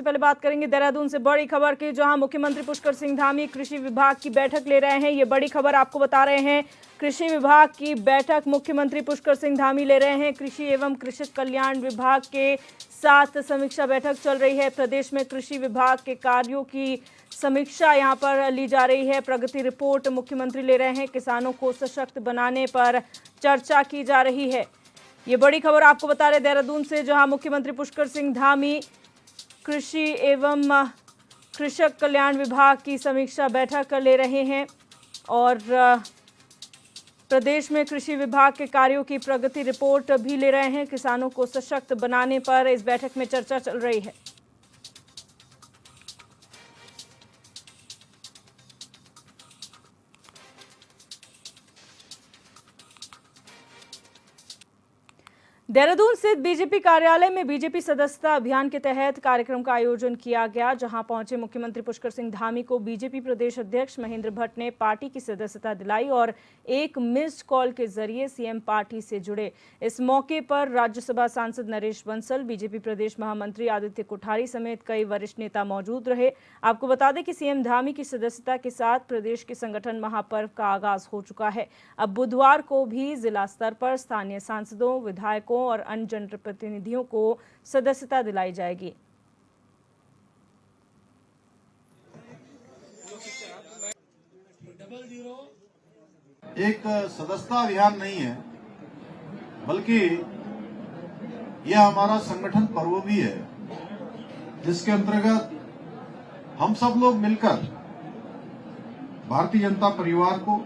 सबसे पहले बात करेंगे देहरादून से बड़ी खबर की, जहां मुख्यमंत्री पुष्कर सिंह धामी कृषि विभाग की बैठक ले रहे हैं। ये बड़ी खबर आपको बता रहे हैं, कृषि विभाग की बैठक मुख्यमंत्री पुष्कर सिंह धामी ले रहे हैं। कृषि एवं कृषक कल्याण विभाग के साथ समीक्षा बैठक चल रही है। प्रदेश में कृषि विभाग के कार्यों की समीक्षा यहां पर ली जा रही है। प्रगति रिपोर्ट मुख्यमंत्री ले रहे हैं। किसानों को सशक्त बनाने पर चर्चा की जा रही है। ये बड़ी खबर आपको बता रहे देहरादून से, जहां मुख्यमंत्री पुष्कर सिंह धामी कृषि एवं कृषक कल्याण विभाग की समीक्षा बैठक ले रहे हैं और प्रदेश में कृषि विभाग के कार्यों की प्रगति रिपोर्ट भी ले रहे हैं। किसानों को सशक्त बनाने पर इस बैठक में चर्चा चल रही है। देहरादून स्थित बीजेपी कार्यालय में बीजेपी सदस्यता अभियान के तहत कार्यक्रम का आयोजन किया गया, जहां पहुंचे मुख्यमंत्री पुष्कर सिंह धामी को बीजेपी प्रदेश अध्यक्ष महेंद्र भट्ट ने पार्टी की सदस्यता दिलाई और एक मिस्ड कॉल के जरिए सीएम पार्टी से जुड़े। इस मौके पर राज्यसभा सांसद नरेश बंसल, बीजेपी प्रदेश महामंत्री आदित्य कोठारी समेत कई वरिष्ठ नेता मौजूद रहे। आपको बता दें कि सीएम धामी की सदस्यता के साथ प्रदेश के संगठन महापर्व का आगाज हो चुका है। अब बुधवार को भी जिला स्तर पर स्थानीय सांसदों, विधायकों और अन्य जनप्रतिनिधियों को सदस्यता दिलाई जाएगी। एक सदस्यता अभियान नहीं है, बल्कि यह हमारा संगठन पर्व भी है, जिसके अंतर्गत हम सब लोग मिलकर भारतीय जनता परिवार को,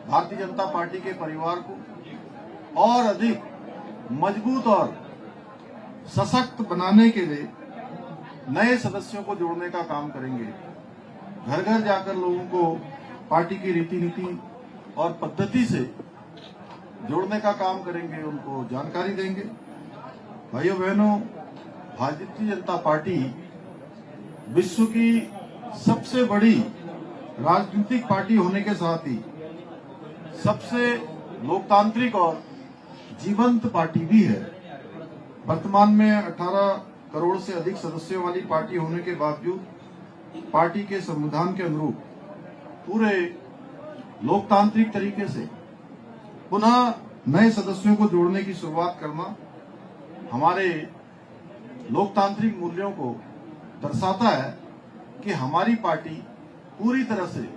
भारतीय जनता पार्टी के परिवार को और अधिक मजबूत और सशक्त बनाने के लिए नए सदस्यों को जोड़ने का काम करेंगे। घर घर जाकर लोगों को पार्टी की रीति नीति और पद्धति से जोड़ने का काम करेंगे, उनको जानकारी देंगे। भाइयों बहनों, भारतीय जनता पार्टी विश्व की सबसे बड़ी राजनीतिक पार्टी होने के साथ ही सबसे लोकतांत्रिक और जीवंत पार्टी भी है। वर्तमान में 18 करोड़ से अधिक सदस्यों वाली पार्टी होने के बावजूद पार्टी के संविधान के अनुरूप पूरे लोकतांत्रिक तरीके से पुनः नए सदस्यों को जोड़ने की शुरुआत करना हमारे लोकतांत्रिक मूल्यों को दर्शाता है कि हमारी पार्टी पूरी तरह से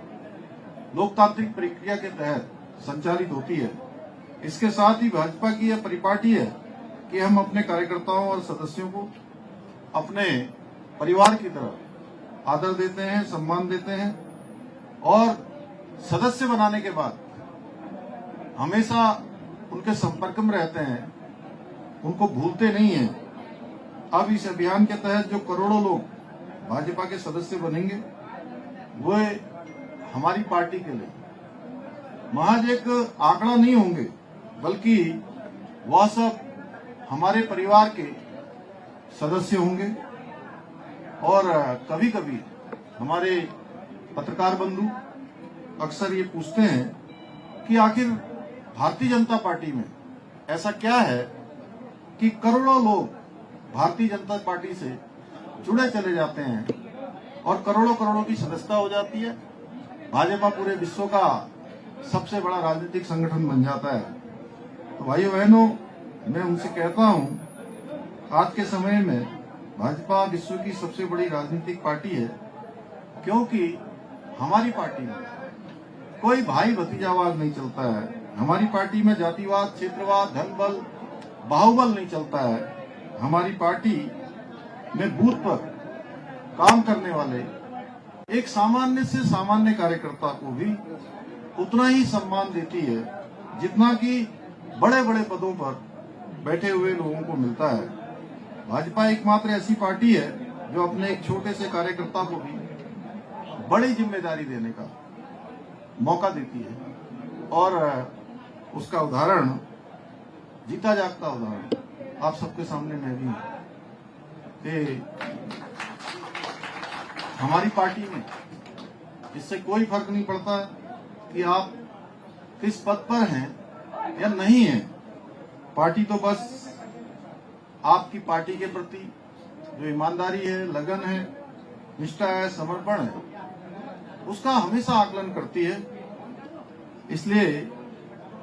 लोकतांत्रिक प्रक्रिया के तहत संचालित होती है। इसके साथ ही भाजपा की यह परिपाटी है कि हम अपने कार्यकर्ताओं और सदस्यों को अपने परिवार की तरह आदर देते हैं, सम्मान देते हैं और सदस्य बनाने के बाद हमेशा उनके संपर्क में रहते हैं, उनको भूलते नहीं हैं। अब इस अभियान के तहत जो करोड़ों लोग भाजपा के सदस्य बनेंगे, वे हमारी पार्टी के लिए महज एक आंकड़ा नहीं होंगे, बल्कि वह सब हमारे परिवार के सदस्य होंगे। और कभी कभी हमारे पत्रकार बंधु अक्सर ये पूछते हैं कि आखिर भारतीय जनता पार्टी में ऐसा क्या है कि करोड़ों लोग भारतीय जनता पार्टी से जुड़े चले जाते हैं और करोड़ों करोड़ों की सदस्यता हो जाती है। भाजपा पूरे विश्व का सबसे बड़ा राजनीतिक संगठन बन जाता है। तो भाइयों बहनों, मैं उनसे कहता हूं, आज के समय में भाजपा विश्व की सबसे बड़ी राजनीतिक पार्टी है, क्योंकि हमारी पार्टी में कोई भाई भतीजावाद नहीं चलता है। हमारी पार्टी में जातिवाद, क्षेत्रवाद, धनबल, बाहुबल नहीं चलता है। हमारी पार्टी में बूथ पर काम करने वाले एक सामान्य से सामान्य कार्यकर्ता को भी उतना ही सम्मान देती है जितना कि बड़े बड़े पदों पर बैठे हुए लोगों को मिलता है। भाजपा एकमात्र ऐसी पार्टी है जो अपने एक छोटे से कार्यकर्ता को भी बड़ी जिम्मेदारी देने का मौका देती है और उसका उदाहरण, जीता जागता उदाहरण आप सबके सामने मैं भी हूं। हमारी पार्टी में इससे कोई फर्क नहीं पड़ता कि आप किस पद पर हैं या नहीं हैं। पार्टी तो बस आपकी पार्टी के प्रति, जो ईमानदारी है, लगन है, निष्ठा है, समर्पण है, उसका हमेशा आकलन करती है। इसलिए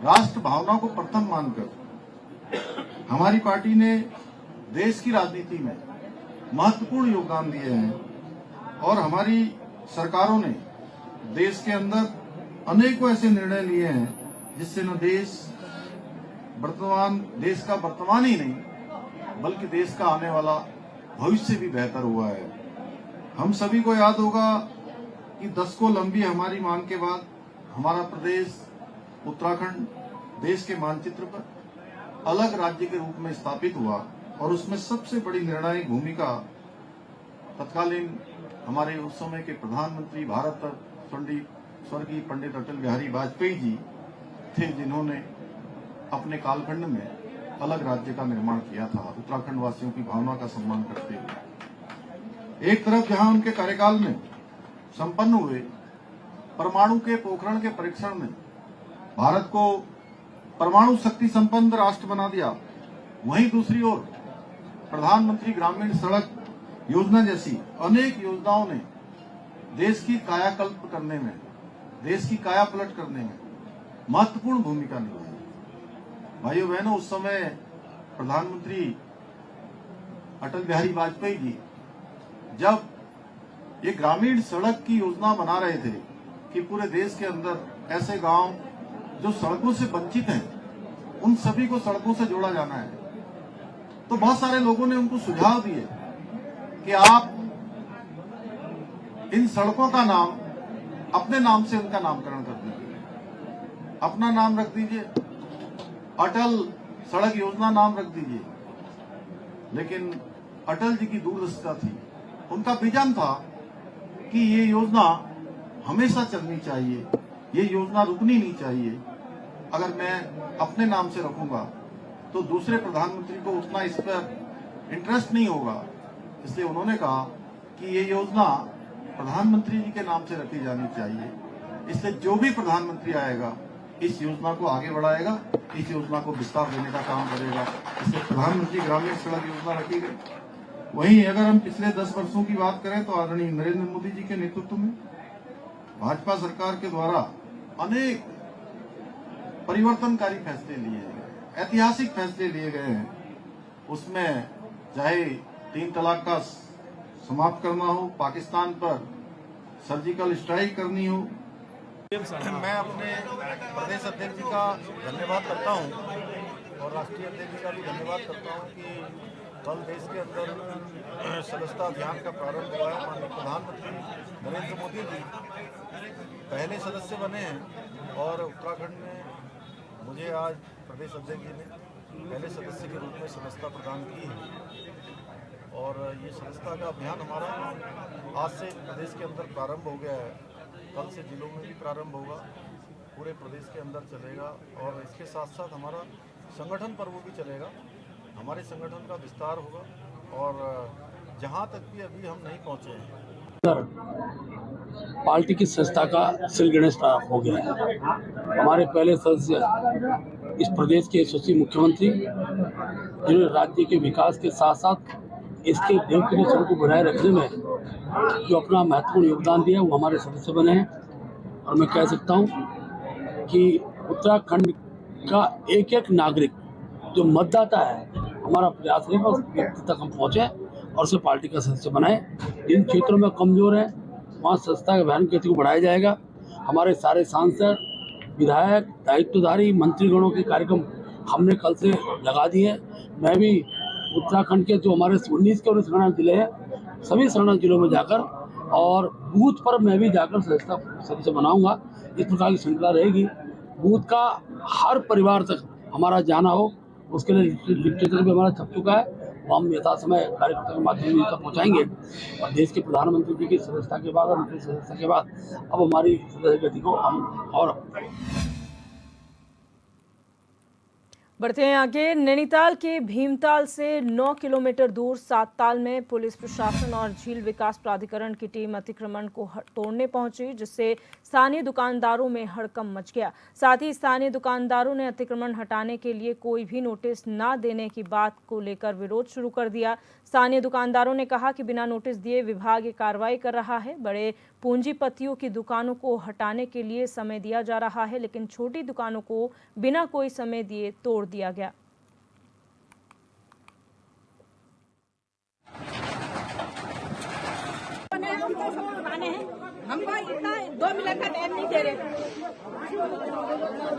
राष्ट्र भावना को प्रथम मानकर हमारी पार्टी ने देश की राजनीति में महत्वपूर्ण योगदान दिए हैं और हमारी सरकारों ने देश के अंदर अनेकों ऐसे निर्णय लिए हैं जिससे न देश का वर्तमान ही नहीं बल्कि देश का आने वाला भविष्य भी बेहतर हुआ है। हम सभी को याद होगा कि दशकों लंबी हमारी मांग के बाद हमारा प्रदेश उत्तराखंड देश के मानचित्र पर अलग राज्य के रूप में स्थापित हुआ और उसमें सबसे बड़ी निर्णायक भूमिका तत्कालीन हमारे उस समय के प्रधानमंत्री भारत स्वर्गीय पंडित अटल बिहारी वाजपेयी जी थे, जिन्होंने अपने कालखंड में अलग राज्य का निर्माण किया था उत्तराखंड वासियों की भावना का सम्मान करते हुए। एक तरफ जहां उनके कार्यकाल में संपन्न हुए परमाणु के पोखरण के परीक्षण ने भारत को परमाणु शक्ति संपन्न राष्ट्र बना दिया, वहीं दूसरी ओर प्रधानमंत्री ग्रामीण सड़क योजना जैसी अनेक योजनाओं ने देश की कायाकल्प करने में, देश की काया पलट करने में महत्वपूर्ण भूमिका निभाई। भाइयों बहनों, उस समय प्रधानमंत्री अटल बिहारी वाजपेयी जी जब ये ग्रामीण सड़क की योजना बना रहे थे कि पूरे देश के अंदर ऐसे गांव जो सड़कों से वंचित हैं उन सभी को सड़कों से जोड़ा जाना है, तो बहुत सारे लोगों ने उनको सुझाव दिए कि आप इन सड़कों का नाम अपने नाम से उनका नामकरण कर दीजिए, अपना नाम रख दीजिए, अटल सड़क योजना नाम रख दीजिए। लेकिन अटल जी की दूरदर्शिता थी, उनका विजन था कि ये योजना हमेशा चलनी चाहिए, ये योजना रुकनी नहीं चाहिए। अगर मैं अपने नाम से रखूंगा तो दूसरे प्रधानमंत्री को उतना इस पर इंटरेस्ट नहीं होगा, इसलिए उन्होंने कहा कि ये योजना प्रधानमंत्री जी के नाम से रखी जानी चाहिए। इसलिए जो भी प्रधानमंत्री आएगा इस योजना को आगे बढ़ाएगा, इस योजना को विस्तार देने का काम करेगा। इसलिए प्रधानमंत्री ग्रामीण सड़क योजना रखी गई। वहीं अगर हम पिछले 10 वर्षों की बात करें तो आदरणीय नरेंद्र मोदी जी के नेतृत्व में भाजपा सरकार के द्वारा अनेक परिवर्तनकारी फैसले लिए गए, ऐतिहासिक फैसले लिए गए हैं। उसमें चाहे 3 तलाक का समाप्त करना हो, पाकिस्तान पर सर्जिकल स्ट्राइक करनी हो। मैं अपने प्रदेश अध्यक्ष जी का धन्यवाद करता हूं और राष्ट्रीय अध्यक्ष जी का भी धन्यवाद करता हूं कि कल देश के अंदर सदस्यता अभियान का प्रारंभ हुआ है। माननीय प्रधानमंत्री नरेंद्र मोदी जी पहले सदस्य बने हैं और उत्तराखंड में मुझे आज प्रदेश अध्यक्ष जी ने पहले सदस्य के रूप में सदस्यता प्रदान की है और ये सदस्यता का अभियान हमारा आज से प्रदेश के अंदर प्रारंभ हो गया है। कल से जिलों में भी प्रारंभ होगा, पूरे प्रदेश के अंदर चलेगा और इसके साथ साथ हमारा संगठन पर्व भी चलेगा। हमारे संगठन का विस्तार होगा और जहां तक भी अभी हम नहीं पहुंचे हैं, पार्टी की संस्था का सिलगणेश प्रारंभ हो गया है। हमारे पहले सदस्य इस प्रदेश के यशस्वी मुख्यमंत्री, जिन्होंने राज्य के विकास के साथ साथ इसके डेवलपमेंट को बनाए रखने में जो अपना महत्वपूर्ण योगदान दिया, वो हमारे सदस्य बने हैं। और मैं कह सकता हूँ कि उत्तराखंड का एक एक नागरिक जो मतदाता है, हमारा प्रयास है बस व्यक्ति तक हम पहुँचे और उसे पार्टी का सदस्य बनाए। जिन क्षेत्रों में कमजोर है वहाँ संस्था के अभियान गति को बढ़ाया जाएगा। हमारे सारे सांसद, विधायक, दायित्वधारी मंत्रीगणों के कार्यक्रम हमने कल से लगा दिए। मैं भी उत्तराखंड के जो हमारे 19 के 19 जिले हैं, सभी 19 जिलों में जाकर और बूथ पर मैं भी जाकर सदस्य बनाऊंगा। इस प्रकार की श्रृंखला रहेगी। बूथ का हर परिवार तक हमारा जाना हो, उसके लिए लिटरेचर भी हमारा छप चुका है, वो हम यथा समय कार्यकर्ता के माध्यम से पहुँचाएंगे। और देश के प्रधानमंत्री जी की सदस्यता के बाद और उनकी सदस्यता के बाद अब हमारी सदस्य गति को हम और बढ़ते हैं आगे। नैनीताल के भीमताल से 9 किलोमीटर दूर सातताल में पुलिस प्रशासन और झील विकास प्राधिकरण की टीम अतिक्रमण को तोड़ने पहुंची, जिससे स्थानीय दुकानदारों में हड़कंप मच गया। साथ ही स्थानीय दुकानदारों ने अतिक्रमण हटाने के लिए कोई भी नोटिस न देने की बात को लेकर विरोध शुरू कर दिया। स्थानीय दुकानदारों ने कहा कि बिना नोटिस दिए विभाग ये कार्रवाई कर रहा है। बड़े पूंजीपतियों की दुकानों को हटाने के लिए समय दिया जा रहा है, लेकिन छोटी दुकानों को बिना कोई समय दिए तोड़ दिया गया। हमको इतना 2 मिनट का टाइम नहीं दे रहे।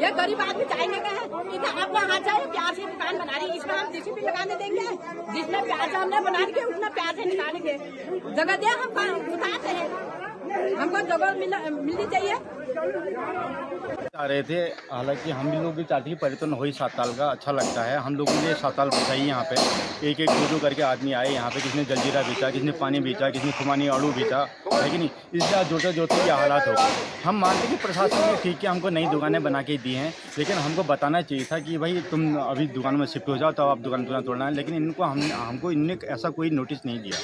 ये गरीब आदमी चाहने का है कि अपना हाथ जाए प्यार से दुकान बना रही है। इसमें हम जेसीबी लगाने देंगे, जिसमें प्यार से हमने बना के उतना प्यार से निकालेंगे। जगह दे, हम उतारते हैं, हमको जगह मिलनी चाहिए। आ रहे थे, हालांकि हम भी लोग भी चाहते हैं पर्यटन हो ही सातताल का, अच्छा लगता है हम लोगों ने। सातताल बचाई यहाँ पे एक एक दो करके आदमी आए यहाँ पे, किसने जलजीरा बेचा, किसने पानी बेचा, किसने खुमानी आड़ू बेचा, है कि नहीं। इसलिए जोते ये हालात हो। हम मानते कि प्रशासन ने ठीक है हमको नई दुकानें बना के दी हैं, लेकिन हमको बताना चाहिए था कि भाई तुम अभी दुकान में शिफ्ट हो जाओ तो आप दुकान तोड़ना है। लेकिन इनको हमको इनने ऐसा कोई नोटिस नहीं दिया।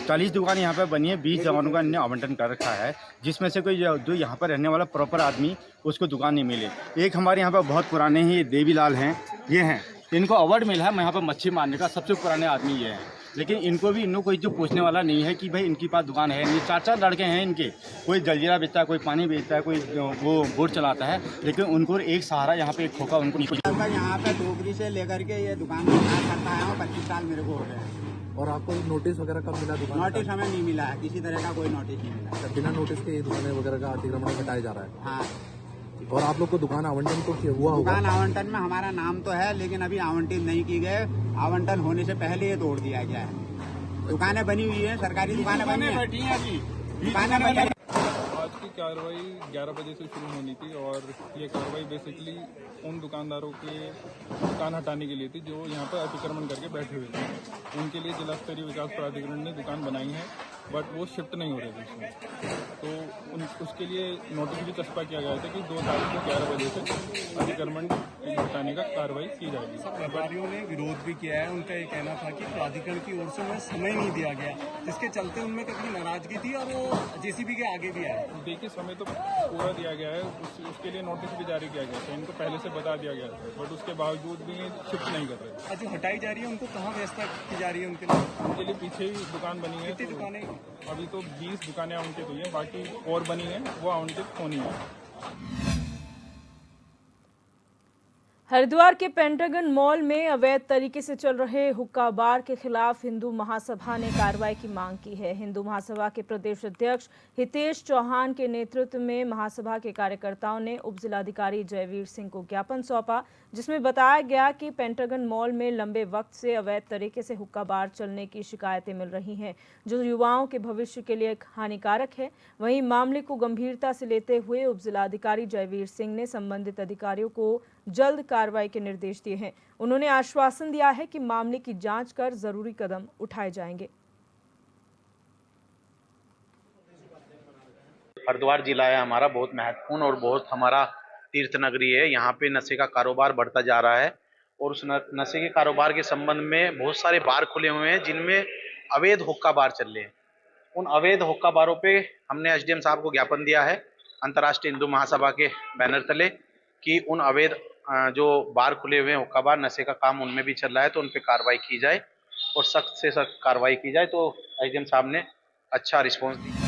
40 दुकान यहाँ पे बनी है, 20 जवानों का इन्हें आवंटन कर रखा है, जिसमें से कोई जो यहाँ पर रहने वाला प्रॉपर आदमी उसको दुकान नहीं मिले। एक हमारे यहाँ पर बहुत पुराने ही देवीलाल हैं, ये हैं, इनको अवार्ड मिला है यहाँ पर मच्छी मारने का, सबसे पुराने आदमी ये हैं। लेकिन इनको कोई जो पूछने वाला नहीं है कि भाई इनके पास दुकान है नहीं। 4 लड़के हैं इनके, कोई जलजीरा बेचता है, कोई पानी बेचता है, कोई वो बोट चलाता है, लेकिन उनको एक सहारा यहाँ पे एक खोखा उनको नहीं। यहाँ पे डोगरी से लेकर के ये दुकान करता है, 25 साल मेरे को हो गए हैं। और आपको नोटिस वगैरह कब मिला दुकान? नोटिस हमें नहीं मिला है, किसी तरह का कोई नोटिस नहीं मिला। बिना नोटिस के दुकानें वगैरह का अतिक्रमण हटाया जा रहा है। हाँ, और आप लोग को दुकान आवंटन तो हुआ होगा? दुकान आवंटन में हमारा नाम तो है, लेकिन अभी आवंटित नहीं की गए। आवंटन होने से पहले ये तोड़ दिया गया है। दुकानें बनी हुई है, सरकारी दुकानें बनी है, दुकानें बनी। आज की कार्रवाई 11 बजे से शुरू होनी थी और ये कार्रवाई बेसिकली उन दुकानदारों के दुकान हटाने के लिए थी जो यहाँ पर अतिक्रमण करके बैठे हुए थे। उनके लिए जिला स्तरीय विकास प्राधिकरण ने दुकान बनाई है, बट वो शिफ्ट नहीं हो रहे थे उसमें। तो उसके लिए नोटिस भी चस्पा किया गया था कि 2 तारीख को 11 बजे से अतिक्रमण हटाने का कार्रवाई की जाएगी। व्यापारियों ने विरोध भी किया है। उनका ये कहना था कि प्राधिकरण की ओर से उन्हें समय नहीं दिया गया, जिसके चलते उनमें काफी नाराजगी थी और वो जेसीबी के आगे भी आए। देखिए, समय तो पूरा दिया गया है, उसके लिए नोटिस भी जारी किया गया था, इनको पहले से बता दिया गया था, बट उसके बावजूद भी ये शिफ्ट नहीं कर रहे। जो हटाई जा रही है उनको कहाँ व्यवस्था की जा रही है उनके लिए? पीछे ही दुकान बनी है। कितनी दुकानें? अभी तो 20 दुकानें आवंटित हुई हैं, बाकी और बनी है, वो आवंटित होनी है। हरिद्वार के पेंटागन मॉल में अवैध तरीके से चल रहे हुक्का बार के खिलाफ हिंदू महासभा ने कार्रवाई की मांग की है। हिंदू महासभा के प्रदेश अध्यक्ष हितेश चौहान के नेतृत्व में महासभा के कार्यकर्ताओं ने उप जिलाधिकारी जयवीर सिंह को ज्ञापन सौंपा, जिसमें बताया गया कि पेंटागन मॉल में लंबे वक्त से अवैध तरीके से हुक्का बार चलने की शिकायतें मिल रही हैं, जो युवाओं के भविष्य के लिए हानिकारक है। वहीं मामले को गंभीरता से लेते हुए उप जिलाधिकारी जयवीर सिंह ने संबंधित अधिकारियों को जल्द कार्रवाई के निर्देश दिए हैं। उन्होंने आश्वासन दिया है कि मामले की जांच कर जरूरी कदम उठाए जाएंगे। हरिद्वार जिला है हमारा, बहुत महत्वपूर्ण और बहुत हमारा तीर्थ नगरी है। यहाँ पे नशे का कारोबार बढ़ता जा रहा है और उस नशे के कारोबार के संबंध में बहुत सारे बार खुले हुए हैं जिनमें अवैध हुक्का बार चल रहे हैं। उन अवैध हुक्का बारों पे हमने एसडीएम साहब को ज्ञापन दिया है अंतर्राष्ट्रीय हिंदू महासभा के बैनर तले कि उन अवैध जो बार खुले हुए हैं हुक्का बार, नशे का काम उनमें भी चल रहा है, तो उन पे कार्रवाई की जाए और सख्त से सख्त कार्रवाई की जाए। तो एसडीएम साहब ने अच्छा रिस्पॉन्स दिया।